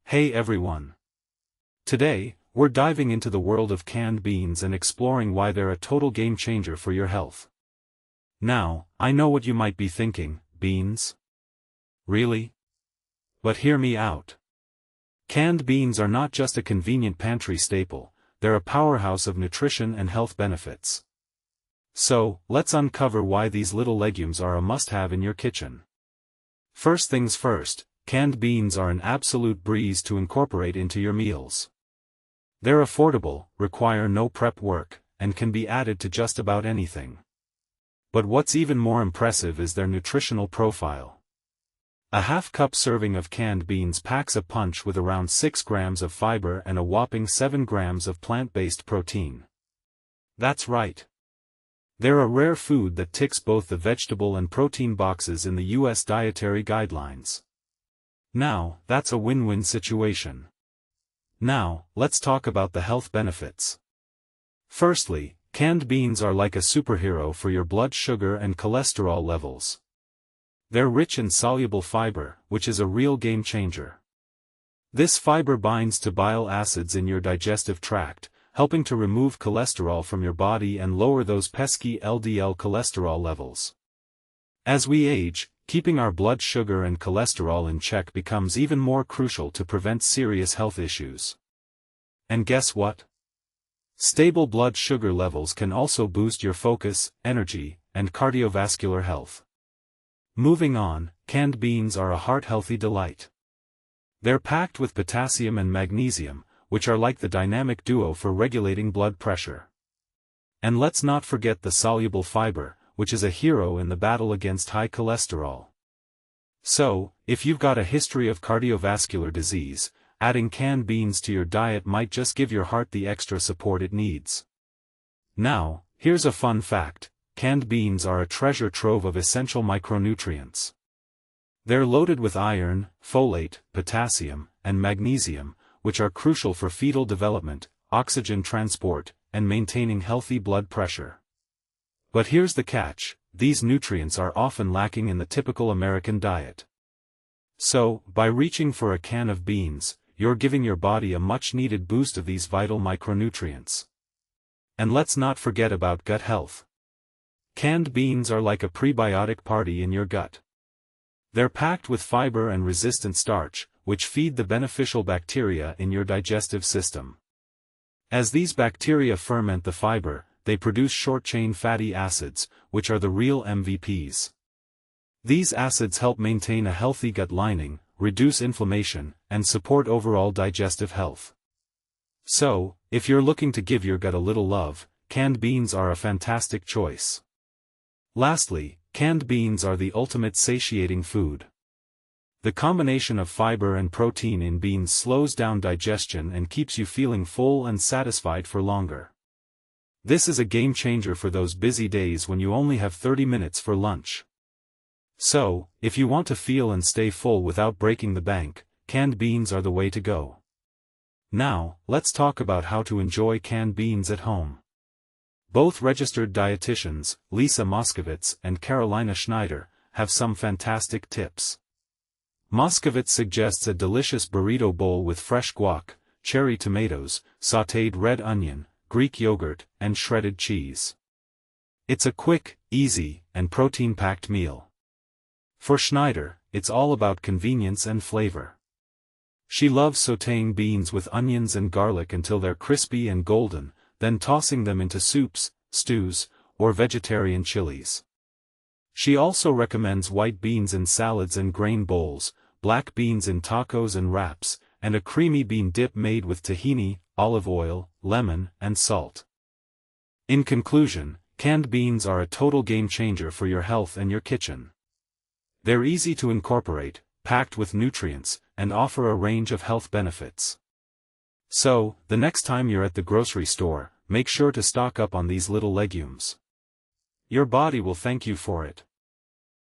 Hey everyone! Today, we're diving into the world of canned beans and exploring why they're a total game changer for your health. Now, I know what you might be thinking, beans? Really? But hear me out. Canned beans are not just a convenient pantry staple, they're a powerhouse of nutrition and health benefits. So, let's uncover why these little legumes are a must-have in your kitchen. First things first, canned beans are an absolute breeze to incorporate into your meals. They're affordable, require no prep work, and can be added to just about anything. But what's even more impressive is their nutritional profile. A half-cup serving of canned beans packs a punch with around 6 grams of fiber and a whopping 7 grams of plant-based protein. That's right. They're a rare food that ticks both the vegetable and protein boxes in the U.S. dietary guidelines. Now, that's a win-win situation. Now, let's talk about the health benefits. Firstly, canned beans are like a superhero for your blood sugar and cholesterol levels. They're rich in soluble fiber, which is a real game changer. This fiber binds to bile acids in your digestive tract, helping to remove cholesterol from your body and lower those pesky LDL cholesterol levels. As we age, keeping our blood sugar and cholesterol in check becomes even more crucial to prevent serious health issues. And guess what? Stable blood sugar levels can also boost your focus, energy, and cardiovascular health. Moving on, canned beans are a heart-healthy delight. They're packed with potassium and magnesium, which are like the dynamic duo for regulating blood pressure. And let's not forget the soluble fiber, which is a hero in the battle against high cholesterol. So, if you've got a history of cardiovascular disease, adding canned beans to your diet might just give your heart the extra support it needs. Now, here's a fun fact: canned beans are a treasure trove of essential micronutrients. They're loaded with iron, folate, potassium, and magnesium, which are crucial for fetal development, oxygen transport, and maintaining healthy blood pressure. But here's the catch: these nutrients are often lacking in the typical American diet. So, by reaching for a can of beans, you're giving your body a much-needed boost of these vital micronutrients. And let's not forget about gut health. Canned beans are like a prebiotic party in your gut. They're packed with fiber and resistant starch, which feed the beneficial bacteria in your digestive system. As these bacteria ferment the fiber, they produce short-chain fatty acids, which are the real MVPs. These acids help maintain a healthy gut lining, reduce inflammation, and support overall digestive health. So, if you're looking to give your gut a little love, canned beans are a fantastic choice. Lastly, canned beans are the ultimate satiating food. The combination of fiber and protein in beans slows down digestion and keeps you feeling full and satisfied for longer. This is a game changer for those busy days when you only have 30 minutes for lunch. So, if you want to feel and stay full without breaking the bank, canned beans are the way to go. Now, let's talk about how to enjoy canned beans at home. Both registered dietitians, Lisa Moskovitz and Carolina Schneider, have some fantastic tips. Moskovitz suggests a delicious burrito bowl with fresh guac, cherry tomatoes, sautéed red onion, Greek yogurt, and shredded cheese. It's a quick, easy, and protein-packed meal. For Schneider, it's all about convenience and flavor. She loves sautéing beans with onions and garlic until they're crispy and golden, then tossing them into soups, stews, or vegetarian chilies. She also recommends white beans in salads and grain bowls, black beans in tacos and wraps, and a creamy bean dip made with tahini, olive oil, lemon, and salt. In conclusion, canned beans are a total game changer for your health and your kitchen. They're easy to incorporate, packed with nutrients, and offer a range of health benefits. So, the next time you're at the grocery store, make sure to stock up on these little legumes. Your body will thank you for it.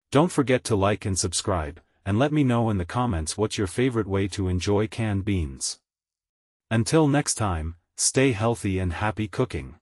Don't forget to like and subscribe, and let me know in the comments what's your favorite way to enjoy canned beans. Until next time, stay healthy and happy cooking.